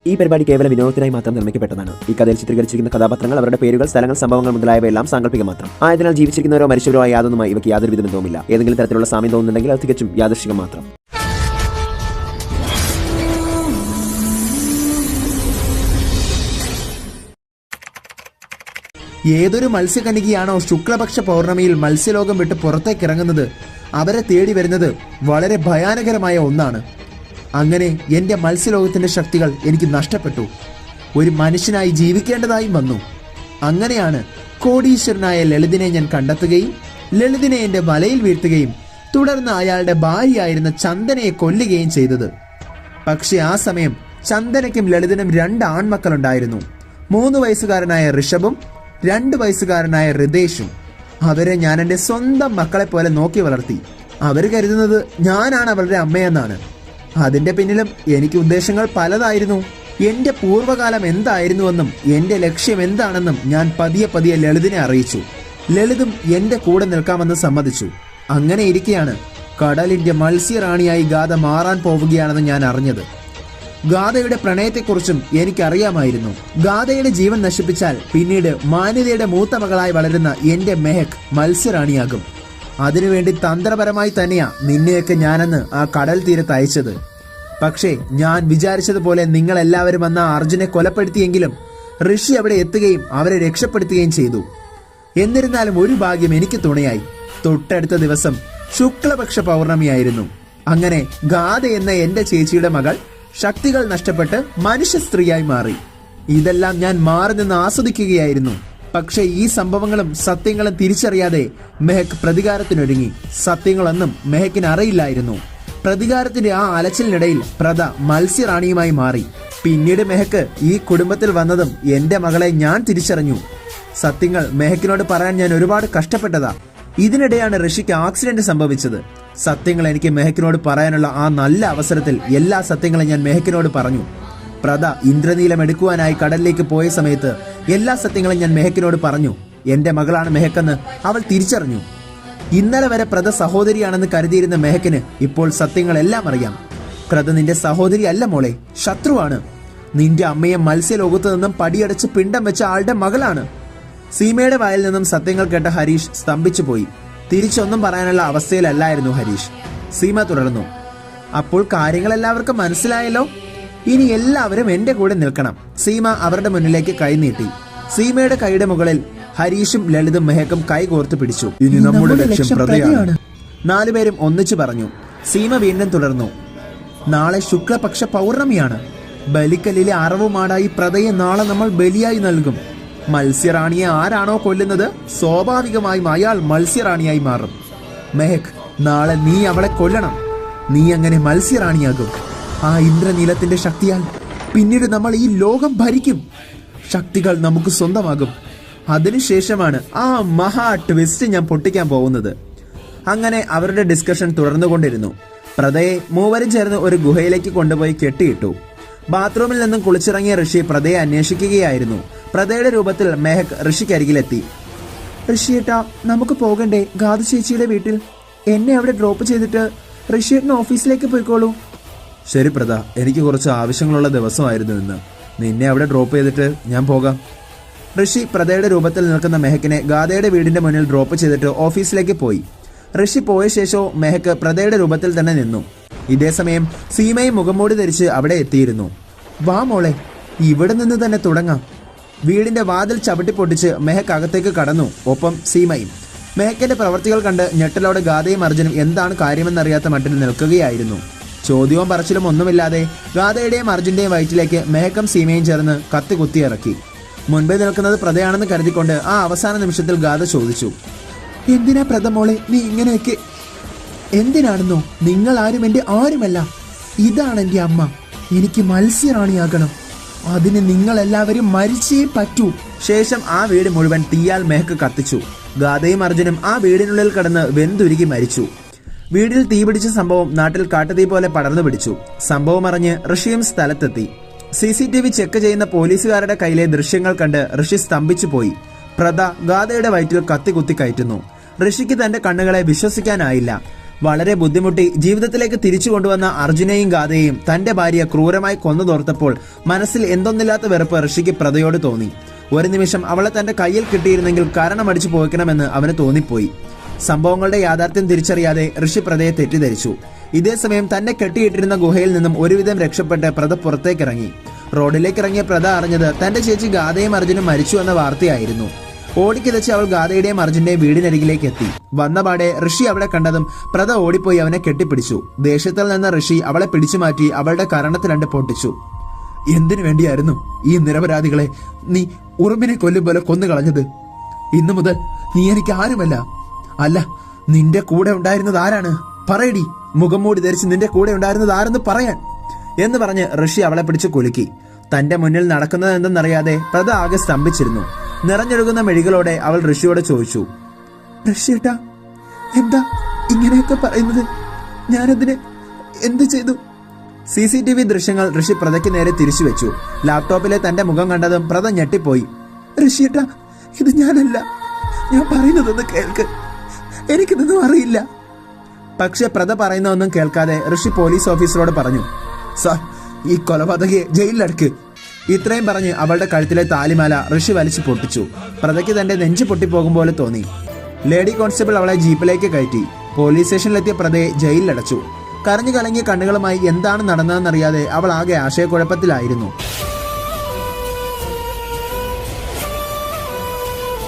ഈ പരിപാടി കേവലം വിനോദത്തിനായി മാത്രം നിർമ്മിക്കപ്പെട്ടതാണ്. ഈ കഥയിൽ ചിത്രീകരിച്ചിരിക്കുന്ന കഥാപാത്രങ്ങൾ, അവരുടെ പേരുകൾ, സ്ഥലങ്ങൾ, സംഭവങ്ങൾ മുതലായവയെല്ലാം സാങ്കല്പികം മാത്രം ആയതിനാൽ ജീവിച്ചിരിക്കുന്നവരോ മരിച്ചവരോ ആയ യാതൊന്നുമായി ഇവയ്ക്ക് യാതൊരു വിധ ബന്ധവുമില്ല. ഏതെങ്കിലും തരത്തിലുള്ള സാമ്യം തോന്നുന്നുണ്ടെങ്കിൽ അത് തികച്ചും യാദൃശ്ചികം മാത്രം. ഏതൊരു മത്സ്യകന്യകയാണോ ശുക്ലപക്ഷ പൗർണമിയിൽ മത്സ്യലോകം വിട്ട് പുറത്തേക്കിറങ്ങുന്നത്, അവരെ തേടി വരുന്നത് വളരെ ഭയാനകരമായ ഒന്നാണ്. അങ്ങനെ എൻ്റെ മത്സ്യലോകത്തിൻ്റെ ശക്തികൾ എനിക്ക് നഷ്ടപ്പെട്ടു. ഒരു മനുഷ്യനായി ജീവിക്കേണ്ടതായും വന്നു. അങ്ങനെയാണ് കോടീശ്വരനായ ലളിതിനെ ഞാൻ കണ്ടെത്തുകയും ലളിതിനെ എൻ്റെ വലയിൽ വീഴ്ത്തുകയും തുടർന്ന് അയാളുടെ ഭാര്യയായിരുന്ന ചന്ദനയെ കൊല്ലുകയും ചെയ്തത്. പക്ഷെ ആ സമയം ചന്ദനയ്ക്കും ലളിതിനും 2 ആൺമക്കളുണ്ടായിരുന്നു. 3 വയസ്സുകാരനായ ഋഷഭും 2 വയസ്സുകാരനായ ഹൃദേശും. അവരെ ഞാൻ എൻ്റെ സ്വന്തം മക്കളെ പോലെ നോക്കി വളർത്തി. അവർ കരുതുന്നത് ഞാനാണ് അവരുടെ അമ്മയെന്നാണ്. അതിന്റെ പിന്നിലും എനിക്ക് ഉദ്ദേശങ്ങൾ പലതായിരുന്നു. എന്റെ പൂർവ്വകാലം എന്തായിരുന്നുവെന്നും എന്റെ ലക്ഷ്യം എന്താണെന്നും ഞാൻ പതിയെ ലളിതിനെ അറിയിച്ചു. ലളിതും എന്റെ കൂടെ നിൽക്കാമെന്ന് സമ്മതിച്ചു. അങ്ങനെ ഇരിക്കെയാണ് കടലിന്റെ മത്സ്യറാണിയായി ഗാഥ മാറാൻ പോവുകയാണെന്ന് ഞാൻ അറിഞ്ഞത്. ഗാഥയുടെ പ്രണയത്തെക്കുറിച്ചും എനിക്കറിയാമായിരുന്നു. ഗാഥയുടെ ജീവൻ നശിപ്പിച്ചാൽ പിന്നീട് മാന്യതയുടെ മൂത്ത മകളായി വളരുന്ന എന്റെ മെഹക് മത്സ്യറാണിയാകും. അതിനുവേണ്ടി തന്ത്രപരമായി തന്നെയാ നിന്നെയൊക്കെ ഞാനന്ന് ആ കടൽ തീരത്ത് അയച്ചത്. പക്ഷേ ഞാൻ വിചാരിച്ചതുപോലെ നിങ്ങളെല്ലാവരും അന്ന് അർജുനെ കൊലപ്പെടുത്തിയെങ്കിലും ഋഷി അവിടെ എത്തുകയും അവരെ രക്ഷപ്പെടുത്തുകയും ചെയ്തു. എന്നിരുന്നാലും ഒരു ഭാഗ്യം എനിക്ക് തുണയായി. തൊട്ടടുത്ത ദിവസം ശുക്ലപക്ഷ പൗർണമിയായിരുന്നു. അങ്ങനെ ഗാഥ എന്ന എന്റെ ചേച്ചിയുടെ മകൾ ശക്തികൾ നഷ്ടപ്പെട്ട് മനുഷ്യ സ്ത്രീയായി മാറി. ഇതെല്ലാം ഞാൻ മാറി നിന്ന് ആസ്വദിക്കുകയായിരുന്നു. പക്ഷെ ഈ സംഭവങ്ങളും സത്യങ്ങളും തിരിച്ചറിയാതെ മെഹക് പ്രതികാരത്തിനൊരുങ്ങി. സത്യങ്ങളൊന്നും മെഹക്കിന് അറിയില്ലായിരുന്നു. പ്രതികാരത്തിന്റെ ആ അലച്ചിലിനിടയിൽ പ്രദ മത്സ്യറാണിയുമായി മാറി. പിന്നീട് മെഹക്ക് ഈ കുടുംബത്തിൽ വന്നതും എന്റെ മകളെ ഞാൻ തിരിച്ചറിഞ്ഞു. സത്യങ്ങൾ മെഹക്കിനോട് പറയാൻ ഞാൻ ഒരുപാട് കഷ്ടപ്പെട്ടതാ. ഇതിനിടെയാണ് ഋഷിക്ക് ആക്സിഡന്റ് സംഭവിച്ചത്. സത്യങ്ങൾ എനിക്ക് മെഹക്കിനോട് പറയാനുള്ള ആ നല്ല അവസരത്തിൽ എല്ലാ സത്യങ്ങളും ഞാൻ മെഹക്കിനോട് പറഞ്ഞു. പ്രദ ഇന്ദ്രനീലം എടുക്കുവാനായി കടലിലേക്ക് പോയ സമയത്ത് എല്ലാ സത്യങ്ങളും ഞാൻ മെഹക്കിനോട് പറഞ്ഞു. എന്റെ മകളാണ് മെഹക്കെന്ന് അവൾ തിരിച്ചറിഞ്ഞു. ഇന്നലെ വരെ പ്രദ സഹോദരിയാണെന്ന് കരുതിയിരുന്ന മെഹക്കിന് ഇപ്പോൾ സത്യങ്ങളെല്ലാം അറിയാം. പ്രദ നിന്റെ സഹോദരി അല്ല മോളെ, ശത്രുവാണ്. നിന്റെ അമ്മയെ മത്സ്യലോകത്ത് നിന്നും പടിയടച്ച് പിണ്ടം വെച്ച ആളുടെ മകളാണ്. സീമയുടെ വായിൽ നിന്നും സത്യങ്ങൾ കേട്ട ഹരീഷ് സ്തംഭിച്ചു പോയി. തിരിച്ചൊന്നും പറയാനുള്ള അവസ്ഥയിലല്ലായിരുന്നു ഹരീഷ്. സീമ തുടർന്നു, അപ്പോൾ കാര്യങ്ങൾ എല്ലാവർക്കും മനസ്സിലായല്ലോ. ഇനി എല്ലാവരും എന്റെ കൂടെ നിൽക്കണം. സീമ അവരുടെ മുന്നിലേക്ക് കൈ നീട്ടി. സീമയുടെ കൈയുടെ മുകളിൽ ഹരീഷും ലളിതും മെഹക്കും കൈ കോർത്ത് പിടിച്ചു. ഇനി നമ്മുടെ ലക്ഷ്യം പ്രദയാണ്. 4 പേരും ഒന്നിച്ചു പറഞ്ഞു. സീമ വീണ്ടും തുടർന്നു, നാളെ ശുക്ലപക്ഷ പൗർണമിയാണ്. ബലിക്കല്ലിലെ അറവുമാടായി പ്രദയെ നാളെ നമ്മൾ ബലിയായി നൽകും. മത്സ്യറാണിയെ ആരാണോ കൊല്ലുന്നത് സ്വാഭാവികമായും അയാൾ മത്സ്യറാണിയായി മാറും. മെഹക്, നാളെ നീ അവളെ കൊല്ലണം. നീ അങ്ങനെ മത്സ്യറാണിയാകും. ആ ഇന്ദ്രനീലത്തിന്റെ ശക്തിയാൽ പിന്നീട് നമ്മൾ ഈ ലോകം ഭരിക്കും. ശക്തികൾ നമുക്ക് സ്വന്തമാകും. അതിനുശേഷമാണ് ആ മഹാ ട്വിസ്റ്റ് ഞാൻ പൊട്ടിക്കാൻ പോകുന്നത്. അങ്ങനെ അവരുടെ ഡിസ്കഷൻ തുടർന്നുകൊണ്ടിരുന്നു. പ്രദയെ 3 ചേർന്ന് ഒരു ഗുഹയിലേക്ക് കൊണ്ടുപോയി കെട്ടിയിട്ടു. ബാത്റൂമിൽ നിന്നും കുളിച്ചിറങ്ങിയ ഋഷി പ്രദയെ അന്വേഷിക്കുകയായിരുന്നു. പ്രദയുടെ രൂപത്തിൽ മെഹക് ഋഷിക്കരികിലെത്തി. ഋഷിയേട്ടാ, നമുക്ക് പോകണ്ടേ ഗാഥ ചേച്ചിയുടെ വീട്ടിൽ? എന്നെ അവിടെ ഡ്രോപ്പ് ചെയ്തിട്ട് ഋഷിയേട്ടന് ഓഫീസിലേക്ക് പോയിക്കോളൂ. ശരി പ്രദ, എനിക്ക് കുറച്ച് ആവശ്യങ്ങളുള്ള ദിവസമായിരുന്നു ഇന്ന്. നിന്നെ അവിടെ ഡ്രോപ്പ് ചെയ്തിട്ട് ഞാൻ പോകാം. ഋഷി പ്രദയുടെ രൂപത്തിൽ നിൽക്കുന്ന മെഹക്കിനെ ഗാഥയുടെ വീടിന്റെ മുന്നിൽ ഡ്രോപ്പ് ചെയ്തിട്ട് ഓഫീസിലേക്ക് പോയി. ഋഷി പോയ ശേഷവും മെഹക്ക് പ്രദയുടെ രൂപത്തിൽ തന്നെ നിന്നു. ഇതേസമയം സീമയും മുഖംമൂടി ധരിച്ച് അവിടെ എത്തിയിരുന്നു. വാ മോളെ, ഇവിടെ നിന്ന് തന്നെ തുടങ്ങാം. വീടിന്റെ വാതിൽ ചവിട്ടി പൊട്ടിച്ച് മെഹക്ക് അകത്തേക്ക് കടന്നു. ഒപ്പം സീമയും. മെഹക്കിന്റെ പ്രവർത്തികൾ കണ്ട് ഞെട്ടലോടെ ഗാഥയും അർജുനും എന്താണ് കാര്യമെന്നറിയാത്ത മട്ടിൽ നിൽക്കുകയായിരുന്നു. ചോദ്യവും പറച്ചിലും ഒന്നുമില്ലാതെ ഗാഥയുടെയും അർജുന്റെയും വയറ്റിലേക്ക് മെഹക്കും സീമയും ചേർന്ന് കത്തി കുത്തിയിറക്കി. മുൻപേ നിൽക്കുന്നത് പ്രദയാണെന്ന് കരുതിക്കൊണ്ട് ആ അവസാന നിമിഷത്തിൽ ഗാഥ ചോദിച്ചു, എന്തിനാ പ്രദ മോളെ നീ ഇങ്ങനെയൊക്കെ? എന്തിനാണെന്നോ, നിങ്ങൾ ആരും എന്റെ ആരുമല്ല. ഇതാണ് എന്റെ അമ്മ. എനിക്ക് മത്സ്യറാണിയാകണം. അതിന് നിങ്ങളെല്ലാവരും മരിച്ചേ പറ്റൂ. ശേഷം ആ വീട് മുഴുവൻ തീയാൽ മെഹക്ക് കത്തിച്ചു. ഗാഥയും അർജുനും ആ വീടിനുള്ളിൽ കടന്ന് വെന്തുരുകി മരിച്ചു. വീടിൽ തീപിടിച്ച സംഭവം നാട്ടിൽ കാട്ടുതീ പോലെ പടർന്നു പിടിച്ചു. സംഭവം അറിഞ്ഞ് ഋഷിയും സ്ഥലത്തെത്തി. CCTV ചെക്ക് ചെയ്യുന്ന പോലീസുകാരുടെ കയ്യിലെ ദൃശ്യങ്ങൾ കണ്ട് ഋഷി സ്തംഭിച്ചു പോയി. പ്രദ ഗാഥയുടെ വയറ്റിൽ കത്തി കുത്തി കയറ്റുന്നു. ഋഷിക്ക് തന്റെ കണ്ണുകളെ വിശ്വസിക്കാനായില്ല. വളരെ ബുദ്ധിമുട്ടി ജീവിതത്തിലേക്ക് തിരിച്ചു കൊണ്ടുവന്ന അർജുനെയും ഗാഥയെയും തന്റെ ഭാര്യ ക്രൂരമായി കൊന്നതോർത്തപ്പോൾ മനസ്സിൽ എന്തൊന്നില്ലാത്ത വെറുപ്പ് ഋഷിക്ക് പ്രതയോട് തോന്നി. ഒരു നിമിഷം അവളെ തന്റെ കയ്യിൽ കിട്ടിയിരുന്നെങ്കിൽ കാരണമടിച്ചു പോയിക്കണമെന്ന് അവന് തോന്നിപ്പോയി. സംഭവങ്ങളുടെ യാഥാർത്ഥ്യം തിരിച്ചറിയാതെ ഋഷി പ്രതയെ തെറ്റിദ്ധരിച്ചു. ഇതേസമയം തന്നെ കെട്ടിയിട്ടിരുന്ന ഗുഹയിൽ നിന്നും ഒരുവിധം രക്ഷപ്പെട്ട് പ്രത പുറത്തേക്കിറങ്ങി. റോഡിലേക്ക് ഇറങ്ങിയ പ്രത അറിഞ്ഞത് തന്റെ ചേച്ചി ഗാഥയും അർജുനും മരിച്ചു എന്ന വാർത്തയായിരുന്നു. ഓടിക്കിതച്ച് അവൾ ഗാഥയുടെയും അർജുന്റെയും വീടിനരികിലേക്ക് എത്തി. വന്നപാടെ ഋഷി അവളെ കണ്ടതും പ്രത ഓടിപ്പോയി അവനെ കെട്ടിപ്പിടിച്ചു. ദേഷ്യത്തിൽ നിന്ന് ഋഷി അവളെ പിടിച്ചുമാറ്റി അവളുടെ കരണത്തിലണ്ട് പൊട്ടിച്ചു. എന്തിനു വേണ്ടിയായിരുന്നു ഈ നിരപരാധികളെ നീ ഉറുമ്പിനെ കൊല്ലും പോലെ കൊന്നുകളഞ്ഞത്? ഇന്നു മുതൽ നീ എനിക്ക് ആരുമല്ല. അല്ല, നിന്റെ കൂടെ ഉണ്ടായിരുന്നത് ആരാണ്? പറയടി, മുഖം മൂടി ധരിച്ച് നിന്റെ കൂടെ ഉണ്ടായിരുന്നത് ആരെന്ന് പറയാൻ എന്ന് പറഞ്ഞ് ഋഷി അവളെ പിടിച്ച് കുലുക്കി. തന്റെ മുന്നിൽ നടക്കുന്നത് എന്തെന്നറിയാതെ പ്രത ആകെ സ്തംഭിച്ചിരുന്നു. നിറഞ്ഞൊഴുകുന്ന മെഴികളോടെ അവൾ ഋഷിയോട് ചോദിച്ചു, ഋഷിയേട്ടാ, എന്താ ഇങ്ങനെയൊക്കെ പറയുന്നത്? ഞാനതിന് എന്ത് ചെയ്തു? CCTV ദൃശ്യങ്ങൾ ഋഷി പ്രതയ്ക്ക് നേരെ തിരിച്ചു വെച്ചു. ലാപ്ടോപ്പിലെ തന്റെ മുഖം കണ്ടതും പ്രത ഞെട്ടിപ്പോയി. ഋഷിയേട്ടാ, ഇത് ഞാനല്ല. ഞാൻ പറയുന്നതൊന്ന് കേൾക്ക്. എനിക്കിതൊന്നും അറിയില്ല. പക്ഷെ പ്രത പറയുന്നതൊന്നും കേൾക്കാതെ ഋഷി പോലീസ് ഓഫീസറോട് പറഞ്ഞു, സാർ, ഈ കൊലപാതകയെ ജയിലിലടക്ക്. ഇത്രയും പറഞ്ഞ് അവളുടെ കഴുത്തിലെ താലിമാല ഋഷി വലിച്ചു പൊട്ടിച്ചു. പ്രതയ്ക്ക് തന്റെ നെഞ്ചു പൊട്ടിപ്പോകും തോന്നി. ലേഡി കോൺസ്റ്റബിൾ അവളെ ജീപ്പിലേക്ക് കയറ്റി. പോലീസ് സ്റ്റേഷനിലെത്തിയ പ്രതയെ ജയിലിലടച്ചു. കരഞ്ഞു കലങ്ങിയ കണ്ണുകളുമായി എന്താണ് നടന്നതെന്നറിയാതെ അവൾ ആകെ ആശയക്കുഴപ്പത്തിലായിരുന്നു.